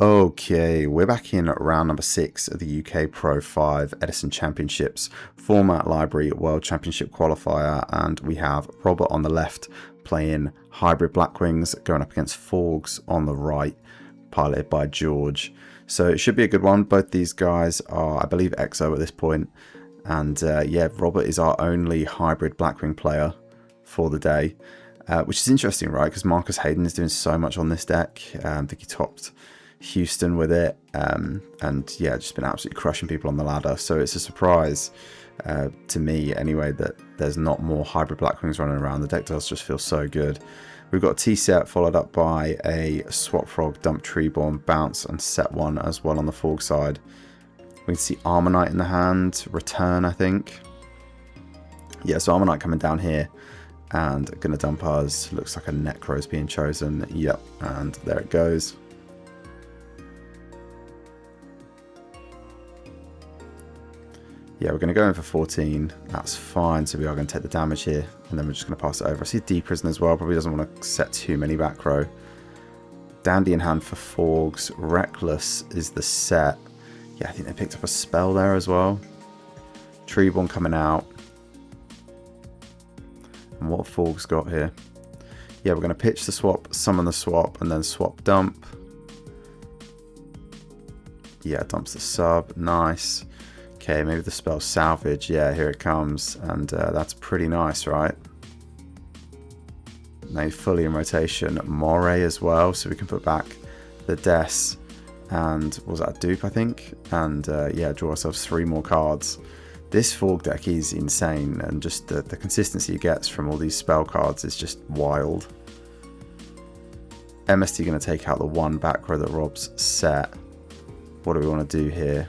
Okay, we're back in round number 6 of the UK Pro 5 Edison Championships Format Library World Championship Qualifier, and we have Robert on the left playing Hybrid Blackwings going up against Forgs on the right, piloted by George. So it should be a good one. Both these guys are, I believe, XO at this point, and yeah, Robert is our only Hybrid Blackwing player for the day, which is interesting, right? Because Marcus Hayden is doing so much on this deck. I think he topped Houston with it, and yeah, just been absolutely crushing people on the ladder. So it's a surprise to me anyway that there's not more Hybrid Blackwings running around. The deck does just feel so good. We've got a T-set followed up by a Swap Frog, Dump Treeborn, Bounce and Set 1 as well on the Forg side. We can see Armonite in the hand, Return I think. Yeah, so Armonite coming down here and going to dump us. Looks like a Necro's being chosen. Yep, and there it goes. Yeah, we're going to go in for 14. That's fine. So we are going to take the damage here, and then we're just going to pass it over. I see D-Prison as well. Probably doesn't want to set too many back row. Dandy in hand for Forgs. Reckless is the set. Yeah, I think they picked up a spell there as well. Treeborn coming out. And what have Forgs got here? Yeah, we're going to pitch the swap, summon the swap, and then swap dump. Yeah, dumps the sub. Nice. Okay, maybe the spell Salvage. Yeah, here it comes. And that's pretty nice, right? Now fully in rotation. Moray as well, so we can put back the Des. And what was that, a dupe, I think? And yeah, draw ourselves 3 more cards. This Forg deck is insane, and just the consistency it gets from all these spell cards is just wild. MST going to take out the 1 back row that Rob's set. What do we want to do here?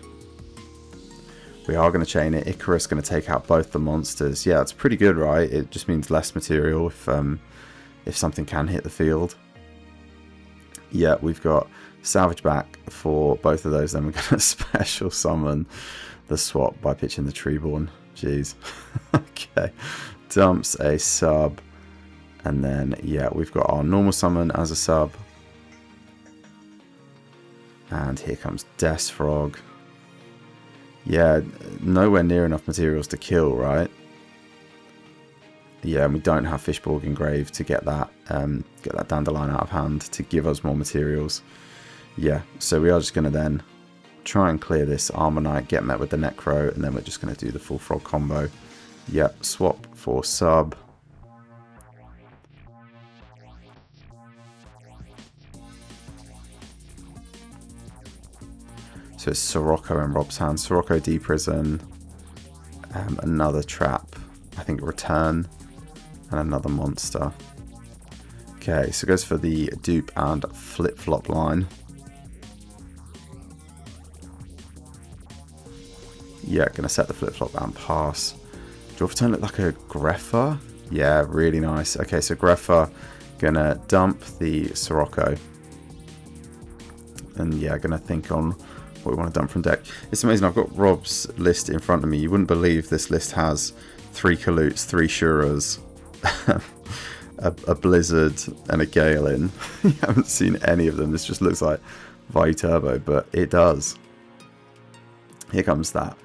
We are going to chain it. Icarus going to take out both the monsters. Yeah, it's pretty good, right? It just means less material if something can hit the field. Yeah, we've got salvage back for both of those. Then we're going to special summon the swap by pitching the Treeborn. Jeez. Okay. Dumps a sub. And then, yeah, we've got our normal summon as a sub. And here comes Death Frog. Yeah, nowhere near enough materials to kill, right? Yeah, and we don't have Fishborg engraved to get that Dandelion out of hand to give us more materials. Yeah, so we are just going to then try and clear this Armonite, get met with the Necro, and then we're just going to do the full Frog combo. Yep, swap for sub. So it's Sirocco in Rob's hand. Sirocco D-Prison, another trap, I think Return, and another monster. Okay, so it goes for the dupe and flip-flop line. Yeah, going to set the flip-flop and pass. Do Return look like a Greffa? Yeah, really nice. Okay, so Greffa going to dump the Sirocco. And yeah, going to think on what we want to dump from deck. It's amazing, I've got Rob's list in front of me. You wouldn't believe this list has 3 Kalutes, 3 Shuras, a Blizzard and a Gale in. You haven't seen any of them. This just looks like Vi Turbo, but it does. Here comes that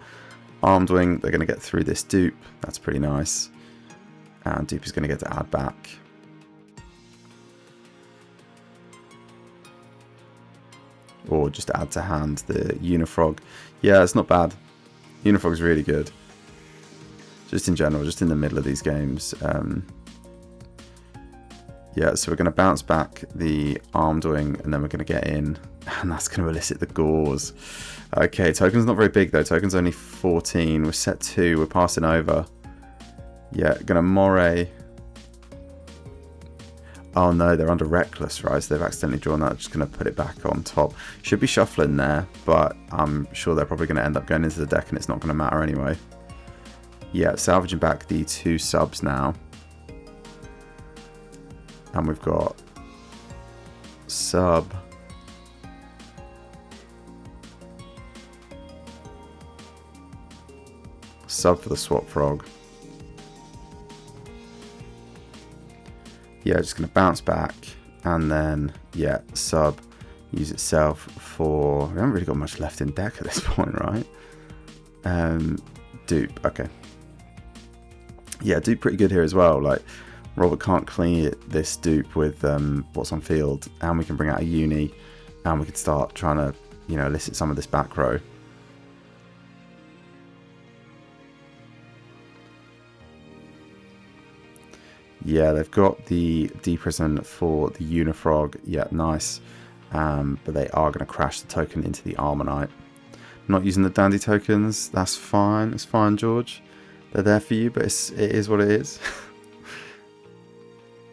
Armed Wing. They're going to get through this dupe. That's pretty nice. And dupe is going to get to add back. Or just add to hand the Unifrog. Yeah, it's not bad. Unifrog's really good. Just in general, just in the middle of these games. Yeah, so we're going to bounce back the Armed Wing, and then we're going to get in. And that's going to elicit the Gauze. Okay, token's not very big though. Token's only 14. We're set 2. We're passing over. Yeah, going to Moray. Oh no, they're under Reckless, right? So they've accidentally drawn that. Just going to put it back on top. Should be shuffling there, but I'm sure they're probably going to end up going into the deck and it's not going to matter anyway. Yeah, salvaging back the 2 subs now. And we've got sub. Sub for the Swap Frog. Yeah, just going to bounce back and then, yeah, sub use itself for... We haven't really got much left in deck at this point, right? Dupe, okay. Yeah, dupe pretty good here as well. Like, Robert can't clear this dupe with what's on field, and we can bring out a uni, and we can start trying to, you know, elicit some of this back row. Yeah, they've got the deprison for the Unifrog. Yeah, nice. But they are going to crash the token into the Armonite. Not using the Dandy tokens. That's fine. It's fine, George. They're there for you, but it is what it is.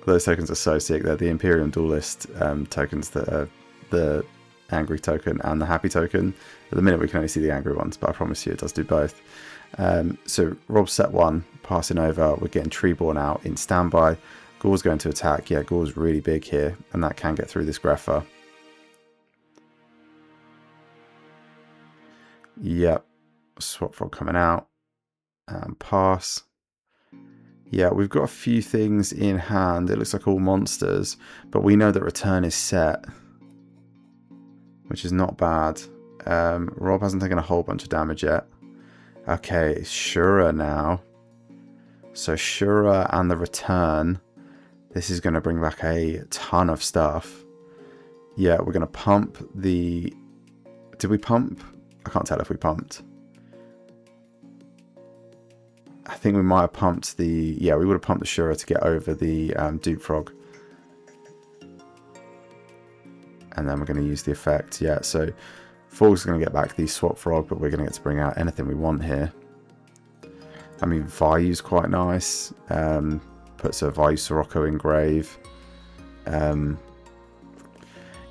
Those tokens are so sick. They're the Imperium Duelist tokens that are the angry token and the happy token. At the minute, we can only see the angry ones, but I promise you it does do both. So Rob's set 1, passing over. We're getting Treeborn out in standby. Gore's going to attack. Yeah, Gore's really big here, and that can get through this Greffer. Yep, Swap Frog coming out. Pass. Yeah, we've got a few things in hand. It looks like all monsters, but we know that return is set, which is not bad. Rob hasn't taken a whole bunch of damage yet. Okay, Shura now. So Shura and the return. This is going to bring back a ton of stuff. Yeah, we're going to pump the... Did we pump? I can't tell if we pumped. I think we might have pumped the... Yeah, we would have pumped the Shura to get over the Duke Frog. And then we're going to use the effect. Yeah, so Frog's going to get back the Swap Frog, but we're going to get to bring out anything we want here. I mean, Vayu's quite nice. Puts a Vayu Sirocco in grave. You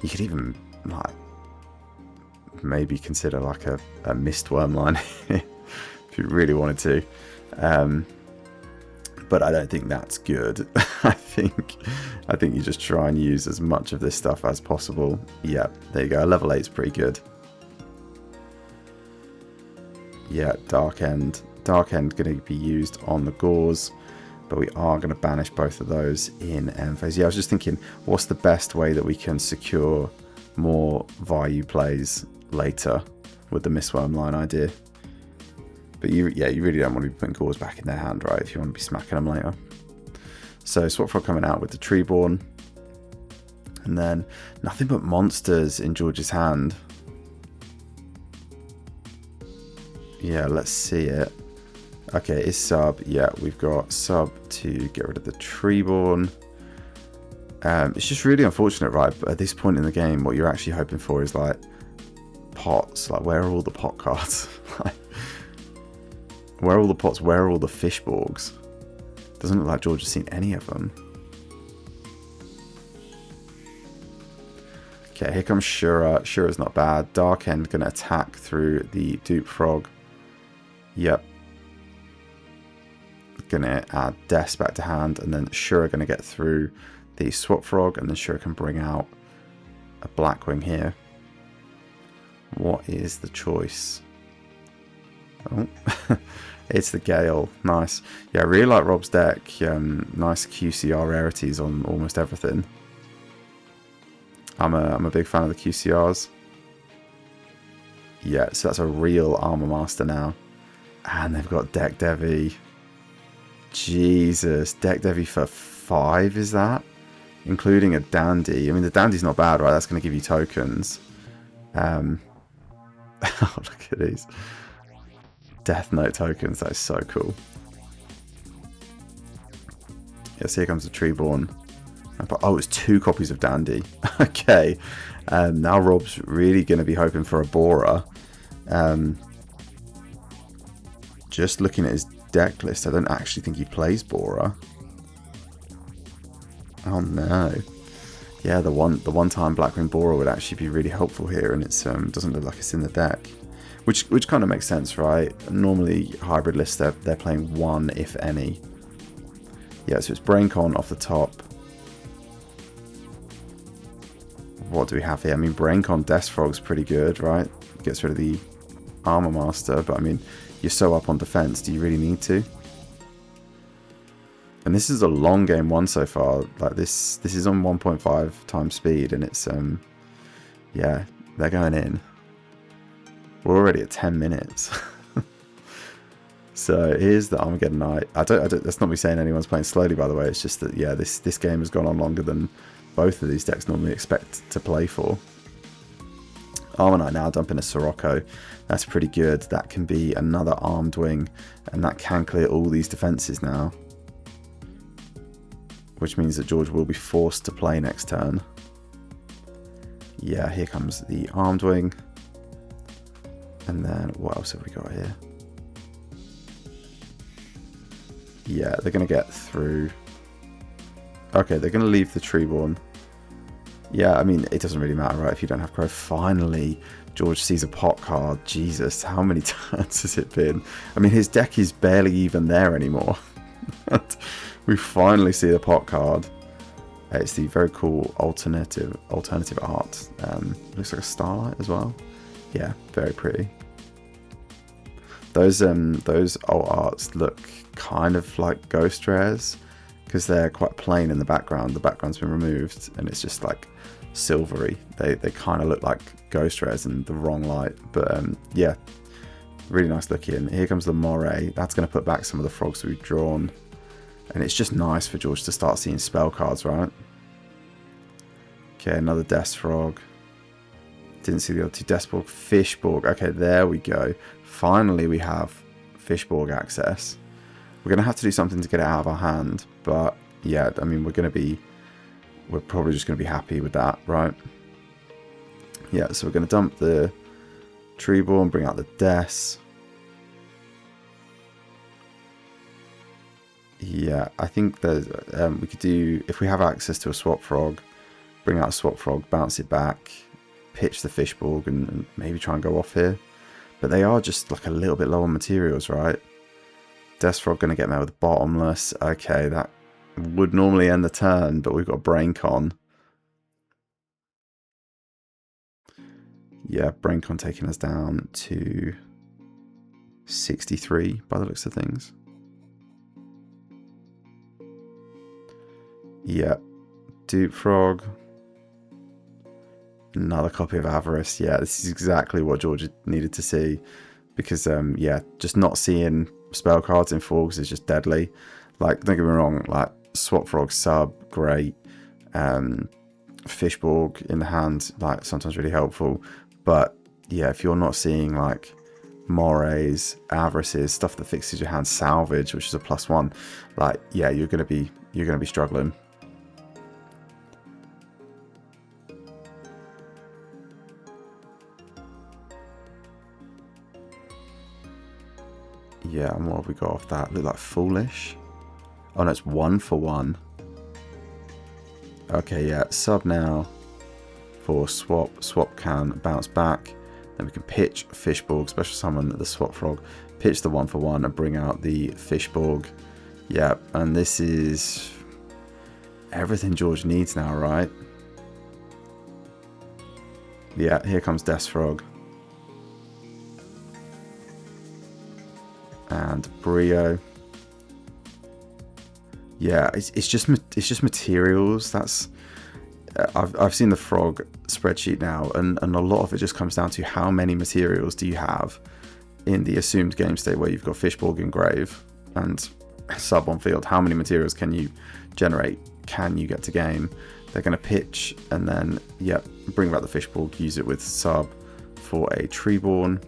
could even, like, maybe consider like a Mistworm line if you really wanted to. But I don't think that's good. I think you just try and use as much of this stuff as possible. Yeah, there you go. Level 8 is pretty good. Yeah, Dark End. Dark End going to be used on the Gores, but we are going to banish both of those in end phase. Yeah, I was just thinking, what's the best way that we can secure more Vayu plays later with the Mistworm line idea? But you really don't want to be putting Gores back in their hand, right? If you want to be smacking them later. So Swap Frog coming out with the Treeborn, and then nothing but monsters in George's hand. Yeah, let's see it. Okay, it's sub. Yeah, we've got sub to get rid of the Treeborn. It's just really unfortunate, right? But at this point in the game, what you're actually hoping for is like pots. Like, where are all the pot cards? Like, where are all the pots? Where are all the Fishborgs? Doesn't look like George has seen any of them. Okay, here comes Shura. Shura's not bad. Dark End going to attack through the Dupe Frog. Yep. Going to add Death back to hand, and then Shura going to get through the Swap Frog, and then Shura can bring out a Blackwing here. What is the choice? Oh, it's the Gale. Nice. Yeah, I really like Rob's deck. Nice QCR rarities on almost everything. I'm a big fan of the QCRs. Yeah, so that's a real Armor Master now. And they've got Deck Devi. Jesus, Deck Devi for 5 is that? Including a Dandy. I mean, the Dandy's not bad, right? That's going to give you tokens. Oh, look at these. Death Note tokens. That is so cool. Yes, here comes the Treeborn. Oh, it's 2 copies of Dandy. Okay. Now Rob's really going to be hoping for a Borer. Just looking at his deck list, I don't actually think he plays Borer. Oh no. Yeah, the one-time Blackwing Borer would actually be really helpful here, and it's doesn't look like it's in the deck. Which kind of makes sense, right? Normally hybrid lists they're playing 1 if any. Yeah, so it's Braincon off the top. What do we have here? I mean, Braincon Death Frog's pretty good, right? Gets rid of the Armor Master, but I mean, you're so up on defense, do you really need to? And this is a long game 1 so far. Like this is on 1.5 times speed, and it's Yeah, they're going in. We're already at 10 minutes. So here's the Armageddon Knight. I don't, that's not me saying anyone's playing slowly, by the way. It's just that, yeah, this game has gone on longer than both of these decks normally expect to play for. Armor Knight now dumping a Sirocco. That's pretty good. That can be another Armed Wing, and that can clear all these defenses now. Which means that George will be forced to play next turn. Yeah, here comes the Armed Wing. And then, what else have we got here? Yeah, they're going to get through. Okay, they're going to leave the Treeborn. Yeah, I mean, it doesn't really matter, right, if you don't have Crow. Finally, George sees a pot card. Jesus, how many turns has it been? I mean, his deck is barely even there anymore. We finally see the pot card. It's the very cool alternative art. Looks like a starlight as well. Yeah, very pretty. Those alt arts look kind of like ghost rares because they're quite plain in the background. The background's been removed and it's just like silvery. They kind of look like ghost rares in the wrong light. But yeah, really nice looking. Here comes the Moray. That's going to put back some of the frogs we've drawn. And it's just nice for George to start seeing spell cards, right? Okay, another Death Frog. Didn't see the other two. Deathborg, Fishborg. Okay, there we go. Finally, we have Fishborg access. We're going to have to do something to get it out of our hand. But, yeah, I mean, we're probably just going to be happy with that, right? Yeah, so we're going to dump the Treeborn, bring out the Deaths. Yeah, I think there's we could do, if we have access to a Swap Frog, bring out a Swap Frog, bounce it back, pitch the Fishborg, and maybe try and go off here. But they are just like a little bit low on materials, right? Death Frog going to get met with Bottomless. Okay, that would normally end the turn, but we've got Braincon. Yeah, Braincon taking us down to 63 by the looks of things. Yeah, Dupe Frog. Another copy of Avarice. Yeah, this is exactly what George needed to see. Because, yeah, just not seeing spell cards in Forgs is just deadly. Like, don't get me wrong, like, Swap Frog sub, great. Fishborg in the hand, like, sometimes really helpful. But, yeah, if you're not seeing, like, Morays, Avarices, stuff that fixes your hand, Salvage, which is a +1, like, yeah, you're gonna be struggling. Yeah, and what have we got off that? Look like Foolish. Oh no, it's 1 for 1. Okay, yeah, sub now for swap. Swap can bounce back. Then we can pitch Fishborg, special summon the Swap Frog, pitch the 1 for 1 and bring out the Fishborg. Yeah, and this is everything George needs now, right? Yeah, here comes Death Frog. And Brio. Yeah, it's just materials. That's I've seen the Frog spreadsheet now, and a lot of it just comes down to how many materials do you have in the assumed game state where you've got Fishborg and Grave and sub on field. How many materials can you generate? Can you get to game? They're going to pitch and then, yep, bring back the Fishborg, use it with sub for a Treeborn.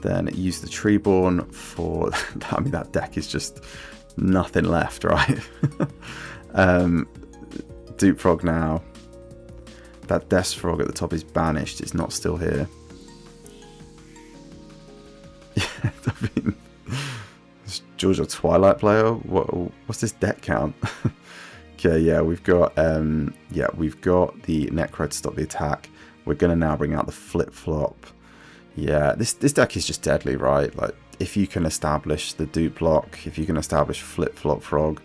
Then use the Treeborn for, I mean, that deck is just nothing left, right? Dupe Frog now. That Death Frog at the top is banished. It's not still here. Yeah, I mean, is George a Twilight player? What's this deck count? Okay, yeah, we've got the Necro to stop the attack. We're gonna now bring out the Flip Flop. Yeah, this deck is just deadly, right? Like, if you can establish the Dupe Lock, if you can establish Flip Flop Frog,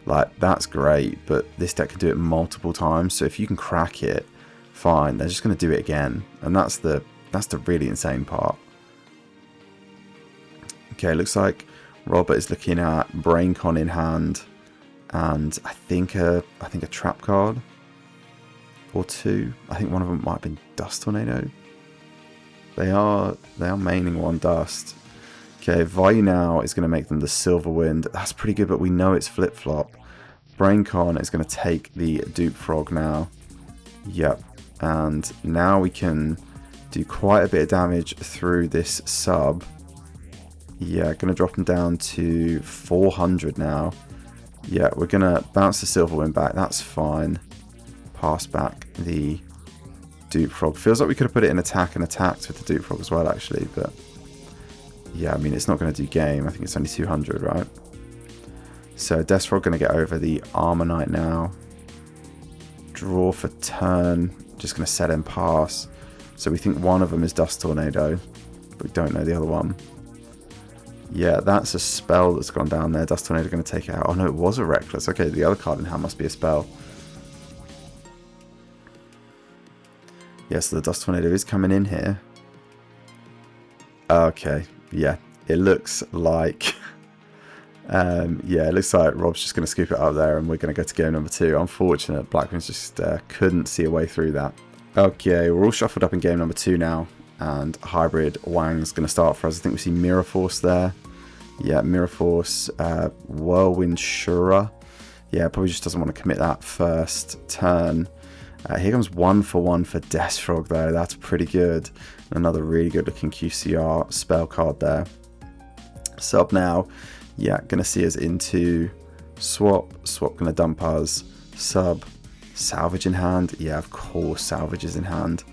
like, that's great. But this deck can do it multiple times. So if you can crack it, fine. They're just going to do it again, and that's the really insane part. Okay, looks like Robert is looking at Braincon in hand, and I think a trap card. or two. I think one of them might have been Dust Tornado. They are maining one Dust. Okay, Vayu now is going to make them the Silver Wind. That's pretty good, but we know it's flip-flop. Braincon is going to take the Dupe Frog now. Yep. And now we can do quite a bit of damage through this sub. Yeah, going to drop them down to 400 now. Yeah, we're going to bounce the Silver Wind back. That's fine. Pass back the Dupe Frog. Feels like we could have put it in attack and attacked with the Dupe Frog as well, actually. But yeah, I mean, it's not going to do game. I think it's only 200, right? So Death Frog going to get over the Armor Knight now. Draw for turn. Just going to set him pass. So we think one of them is Dust Tornado, but we don't know the other one. Yeah, that's a spell that's gone down there. Dust Tornado going to take it out. Oh no, it was a Reckless. Okay, the other card in hand must be a spell. Yeah, so the Dust Tornado is coming in here. Okay, yeah, it looks like... yeah, it looks like Rob's just going to scoop it up there and we're going to go to game number 2. Unfortunate, Blackwings just couldn't see a way through that. Okay, we're all shuffled up in game number 2 now, and Hybrid Wang's going to start for us. I think we see Mirror Force there. Yeah, Mirror Force, Whirlwind Shura. Yeah, probably just doesn't want to commit that first turn. Here comes 1-for-1 for Death Frog though. That's pretty good. Another really good looking QCR spell card there. Sub now. Yeah, going to see us into swap. Swap going to dump us. Sub. Salvage in hand. Yeah, of course, salvage is in hand.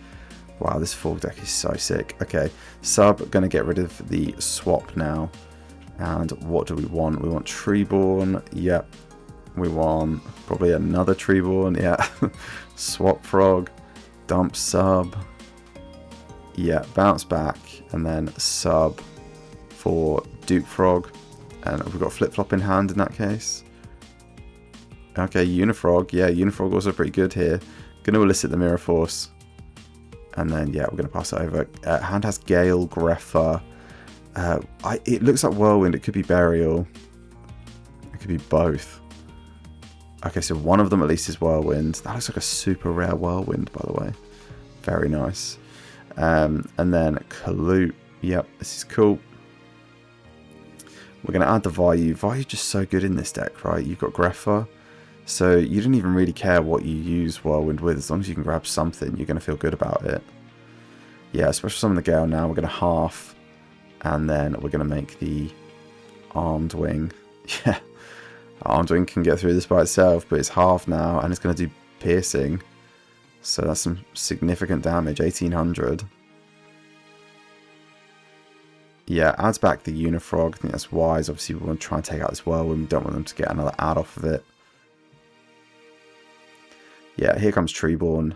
Wow, this full deck is so sick. Okay, sub going to get rid of the swap now. And what do we want? We want Treeborn. Yep. We want probably another Treeborn. Yeah. Swap Frog. Dump sub. Yeah, bounce back. And then sub for Dupe Frog. And we've got Flip-Flop in hand in that case. Okay, Unifrog. Yeah, Unifrog also pretty good here. Going to elicit the Mirror Force. And then, yeah, we're going to pass it over. Hand has Gale, Greffa. It looks like Whirlwind. It could be Burial. It could be both. Okay, so one of them at least is Whirlwind. That looks like a super rare Whirlwind, by the way. Very nice. And then Kaloot. Yep, this is cool. We're going to add the Vayu. Vayu's just so good in this deck, right? You've got Greffa. So you don't even really care what you use Whirlwind with. As long as you can grab something, you're going to feel good about it. Yeah, especially some of the Gale now. We're going to half. And then we're going to make the Armed Wing. Yeah. Armed Wing can get through this by itself, but it's half now. And it's going to do piercing. So that's some significant damage. 1800. Yeah, adds back the Unifrog. I think that's wise. Obviously, we want to try and take out this Whirlwind. We don't want them to get another add off of it. Yeah, here comes Treeborn.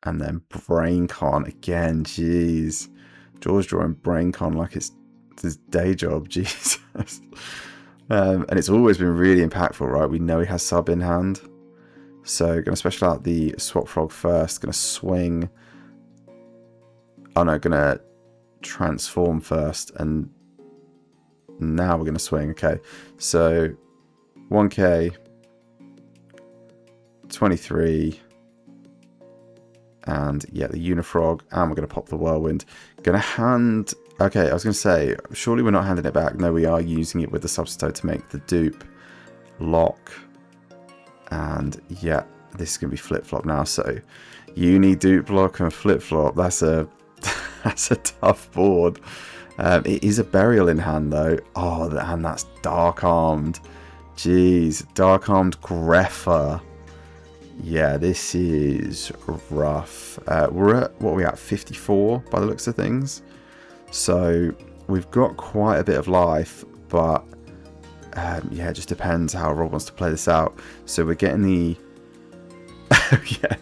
And then Braincon again. Jeez. George drawing Braincon like it's his day job. Jesus. And it's always been really impactful, right? We know he has sub in hand. So, going to special out the Swap Frog first. Going to swing. Oh no, going to transform first. And now we're going to swing. Okay. So, 1k. 23. And yeah, the Unifrog. And we're going to pop the Whirlwind. Going to hand... Okay, I was going to say, surely we're not handing it back. No, we are using it with the Substitute to make the dupe lock. And yeah, this is going to be Flip-Flop now. So, Uni, Dupe Lock, and Flip-Flop. That's a tough board. It is a Burial in hand, though. Oh, and that's Dark-Armed. Jeez, Dark-Armed Greffa. Yeah, this is rough. We're at, what are we at, 54 by the looks of things. So, we've got quite a bit of life, but... yeah, it just depends how Rob wants to play this out. So we're getting the... yeah.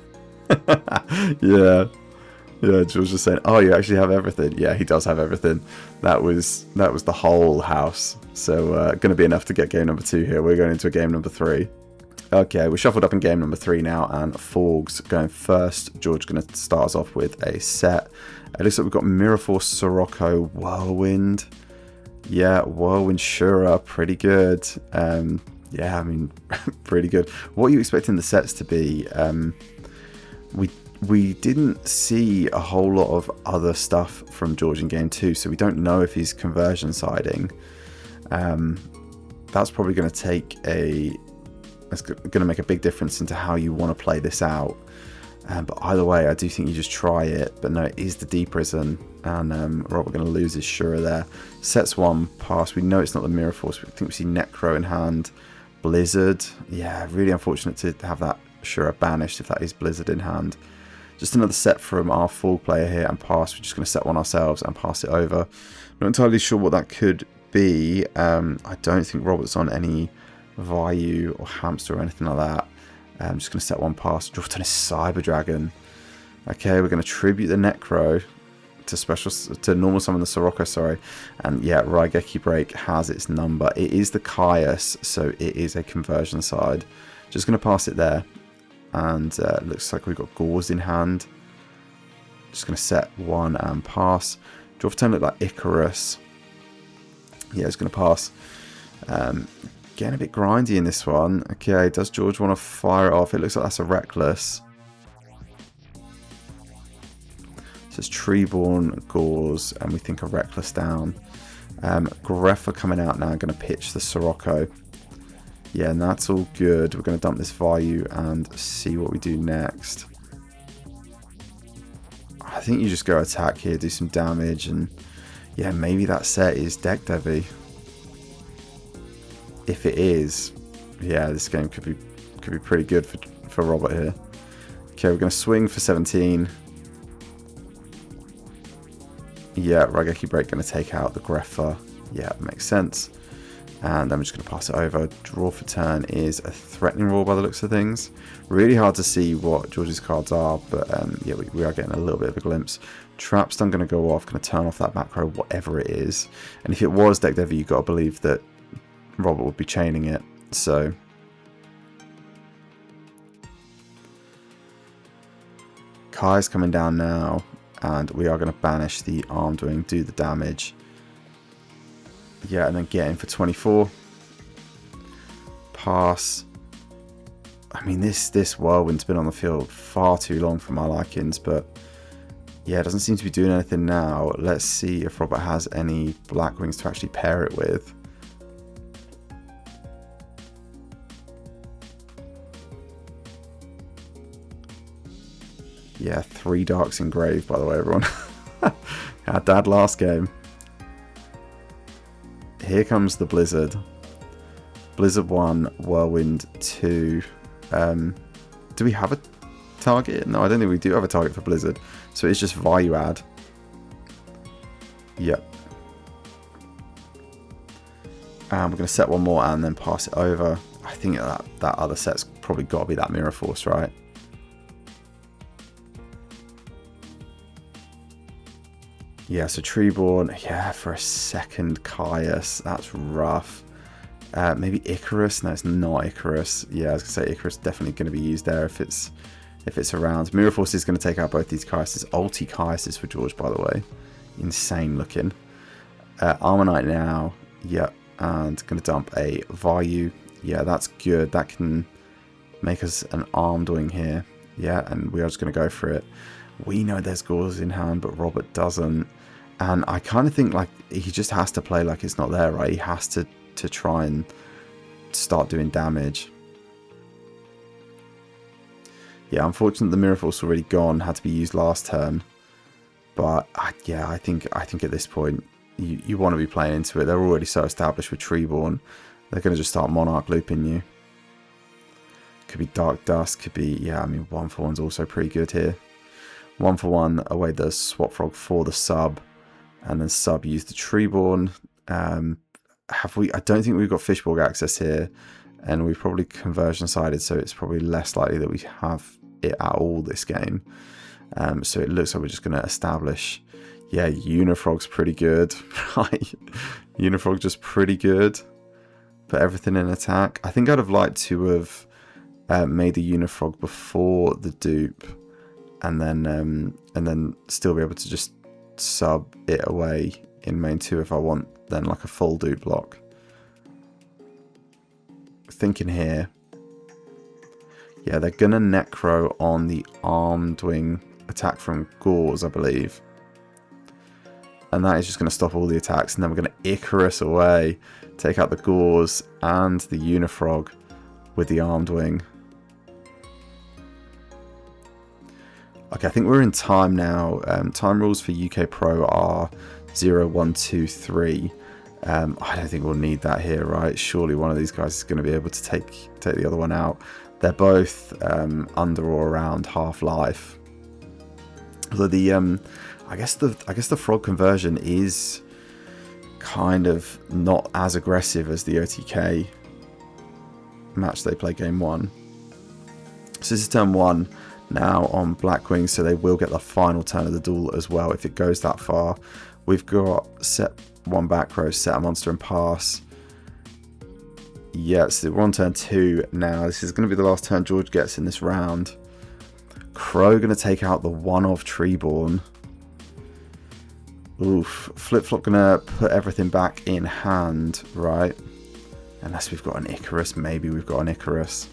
Yeah, George was saying, oh, you actually have everything. Yeah, he does have everything. That was the whole house. So going to be enough to get game number 2 here. We're going into game number 3. Okay, we're shuffled up in game number 3 now, and Forg's going first. George going to start us off with a set. It looks like we've got Mirror Force, Sirocco, Whirlwind. Yeah, Whirlwind Shura, pretty good. Yeah, I mean, pretty good. What are you expecting the sets to be? We didn't see a whole lot of other stuff from George in game 2, so we don't know if he's conversion siding. That's probably going to make a big difference into how you want to play this out. But either way, I do think you just try it. But no, it is the D prison, and Robert going to lose his Shura there. Sets 1, pass. We know it's not the Mirror Force. We think we see Necro in hand. Blizzard. Yeah, really unfortunate to have that Shura banished if that is Blizzard in hand. Just another set from our full player here and pass. We're just going to set one ourselves and pass it over. Not entirely sure what that could be. I don't think Robert's on any Vayu or Hamster or anything like that. I'm just going to set one pass. Draw turn is Cyber Dragon. Okay, we're going to tribute the Necro to normal summon the Sirocco, sorry. And yeah, Raigeki Break has its number. It is the Caius, so it is a conversion side. Just going to pass it there. And looks like we've got Gauze in hand. Just going to set one and pass. Draw for turn look like Icarus. Yeah, it's going to pass. Getting a bit grindy in this one. Okay, does George want to fire it off? It looks like that's a Reckless. So it's Treeborn, Gauze, and we think a Reckless down. Greffa coming out now, going to pitch the Sirocco. Yeah, and that's all good. We're going to dump this Vayu and see what we do next. I think you just go attack here, do some damage, and yeah, maybe that set is deck Devi. If it is, yeah, this game could be pretty good for Robert here. Okay, we're going to swing for 17. Yeah, Raigeki Break going to take out the Greffa. Yeah, makes sense. And I'm just going to pass it over. Draw for turn is a Threatening Roar by the looks of things. Really hard to see what George's cards are, but yeah, we are getting a little bit of a glimpse. Trapstun going to go off, going to turn off that back row, whatever it is. And if it was deck Devi, you've got to believe that Robert would be chaining it. So Kai's coming down now, and we are going to banish the Armdwing, do the damage. Yeah, and then get in for 24. Pass. I mean, this Whirlwind's been on the field far too long for my likings, but yeah, it doesn't seem to be doing anything now. Let's see if Robert has any Blackwings to actually pair it with. Yeah, 3 Darks Engraved, by the way, everyone. Our dad last game. Here comes the Blizzard. Blizzard 1, Whirlwind 2. Do we have a target? No, I don't think we do have a target for Blizzard. So it's just Vayu add. Yep. And we're going to set one more and then pass it over. I think that other set's probably got to be that Mirror Force, right? Yeah, so Treeborn, yeah, for a second Caius, that's rough. Maybe Icarus, no, it's not Icarus. Yeah, I was going to say Icarus definitely going to be used there if it's around. Mirror Force is going to take out both these Caiuses. Ulti Caiuses for George, by the way. Insane looking. Armonite now, yep, and going to dump a Vayu. Yeah, that's good. That can make us an Armdwing here. Yeah, and we are just going to go for it. We know there's Gauze in hand, but Robert doesn't. And I kind of think like he just has to play like it's not there, right? He has to try and start doing damage. Yeah, unfortunately the Mirror Force already gone, had to be used last turn. But yeah, I think at this point you want to be playing into it. They're already so established with Treeborn. They're going to just start Monarch looping you. Could be Dark Dust, could be, yeah, I mean 1-for-1's also pretty good here. 1-for-1 away the Swap Frog for the sub, and then sub use the Treeborn. Have we? I don't think we've got Fishborg access here, and we've probably conversion sided, so it's probably less likely that we have it at all this game. So it looks like we're just going to establish. Yeah, Unifrog's pretty good, right? Unifrog just pretty good. Put everything in attack. I think I'd have liked to have made the Unifrog before the dupe. And then still be able to just sub it away in main 2 if I want then like a full dupe block. thinking here, yeah, they're going to Necro on the armed wing attack from Gauze, I believe. And that is just going to stop all the attacks. And then we're going to Icarus away, take out the Gauze and the Unifrog with the armed wing. Okay, I think we're in time now. Time rules for UKAYPro are 0, 1, 2, 3. I don't think we'll need that here, right? Surely one of these guys is going to be able to take the other one out. They're both under or around half-life. So the I guess the frog conversion is kind of not as aggressive as the OTK match they play game 1. So this is turn 1 now on Blackwings, so they will get the final turn of the duel as well if it goes that far. We've got set 1 back row, set a monster and pass. Yeah, so we're on turn 2 now. This is going to be the last turn George gets in this round. Crow going to take out the 1-of Treeborn. Oof. Flip-flop going to put everything back in hand, right? Unless we've got an Icarus. Maybe we've got an Icarus.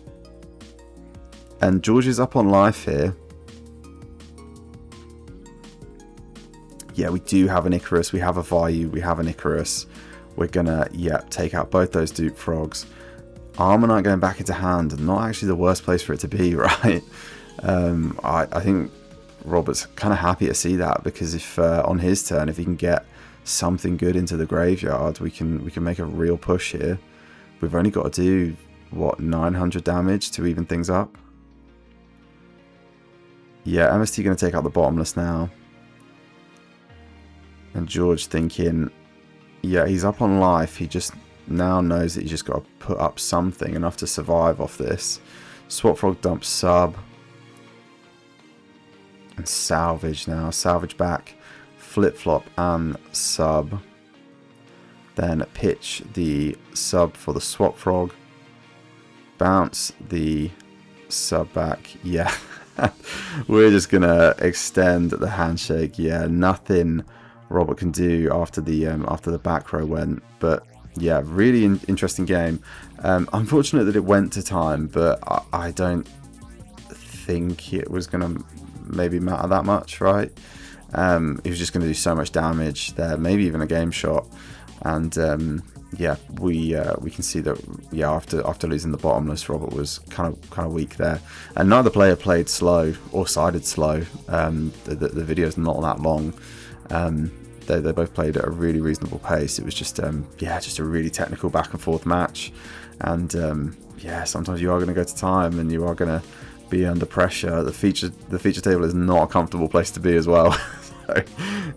And George is up on life here. Yeah, we do have an Icarus. We have a Vayu. We have an Icarus. We're going to, yeah, take out both those dupe frogs. Armonite going back into hand. Not actually the worst place for it to be, right? I think Robert's kind of happy to see that, because if on his turn, if he can get something good into the graveyard, we can make a real push here. We've only got to do, what, 900 damage to even things up? Yeah, MST going to take out the bottomless now. And George thinking, yeah, he's up on life. He just now knows that he's just got to put up something enough to survive off this. Swap Frog dumps sub. And salvage now. Salvage back. Flip-flop and sub. Then pitch the sub for the Swap Frog. Bounce the sub back. Yeah. We're just going to extend the handshake. Yeah, nothing Robert can do after the back row went. But yeah, really interesting game. Unfortunate that it went to time, but I don't think it was going to maybe matter that much, right? He was just going to do so much damage there, maybe even a game shot. And yeah, we can see that, yeah, after losing the bottomless, Robert was kind of weak there, and neither player played slow or sided slow. The video's not that long. They both played at a really reasonable pace. It was just yeah, just a really technical back and forth match. And yeah, sometimes you are going to go to time, and you are going to be under pressure. The feature table is not a comfortable place to be as well.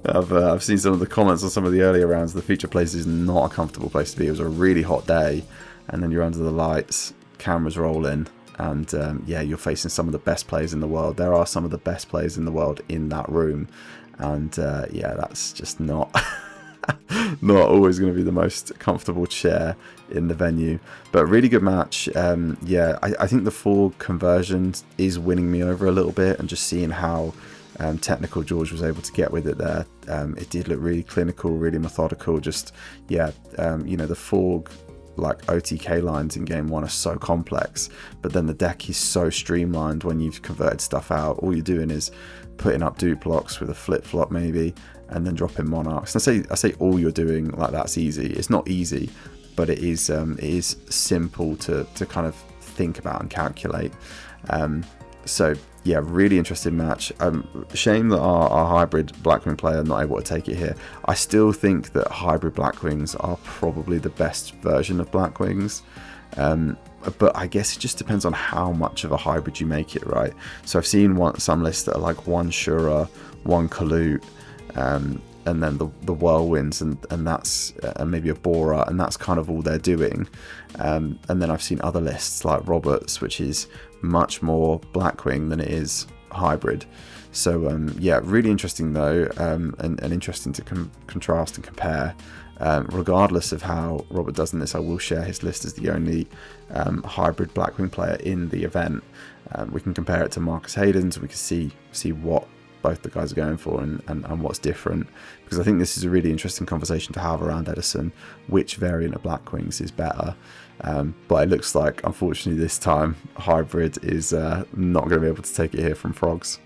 So I've seen some of the comments on some of the earlier rounds. The feature place is not a comfortable place to be. It was a really hot day, and then you're under the lights, cameras rolling, and yeah, you're facing some of the best players in the world. There are some of the best players in the world in that room, and yeah, that's just not not always going to be the most comfortable chair in the venue. But really good match. Yeah, I think the full conversion is winning me over a little bit, and just seeing how technical George was able to get with it there. It did look really clinical, really methodical. Just, yeah, you know, the Forg, like, OTK lines in game 1 are so complex, but then the deck is so streamlined when you've converted stuff out. All you're doing is putting up dupe blocks with a flip-flop maybe, and then dropping monarchs. And I say all you're doing, like, that's easy. It's not easy, but it is simple to kind of think about and calculate. So yeah, really interesting match. Shame that our hybrid Blackwing player not able to take it here. I still think that hybrid Blackwings are probably the best version of Blackwings. But I guess it just depends on how much of a hybrid you make it, right? So I've seen some lists that are like 1 Shura, 1 Kalut, and then the Whirlwinds, and that's maybe a Bora, and that's kind of all they're doing. And then I've seen other lists like Roberts, which is much more Blackwing than it is hybrid. So yeah, really interesting though, and interesting to contrast and compare. Regardless of how Robert does in this, I will share his list as the only hybrid Blackwing player in the event. We can compare it to Marcus Hayden's. We can see what both the guys are going for, and what's different, because I think this is a really interesting conversation to have around Edison. Which variant of Blackwings is better? But it looks like, unfortunately, this time Hybrid is not going to be able to take it here from Frogs.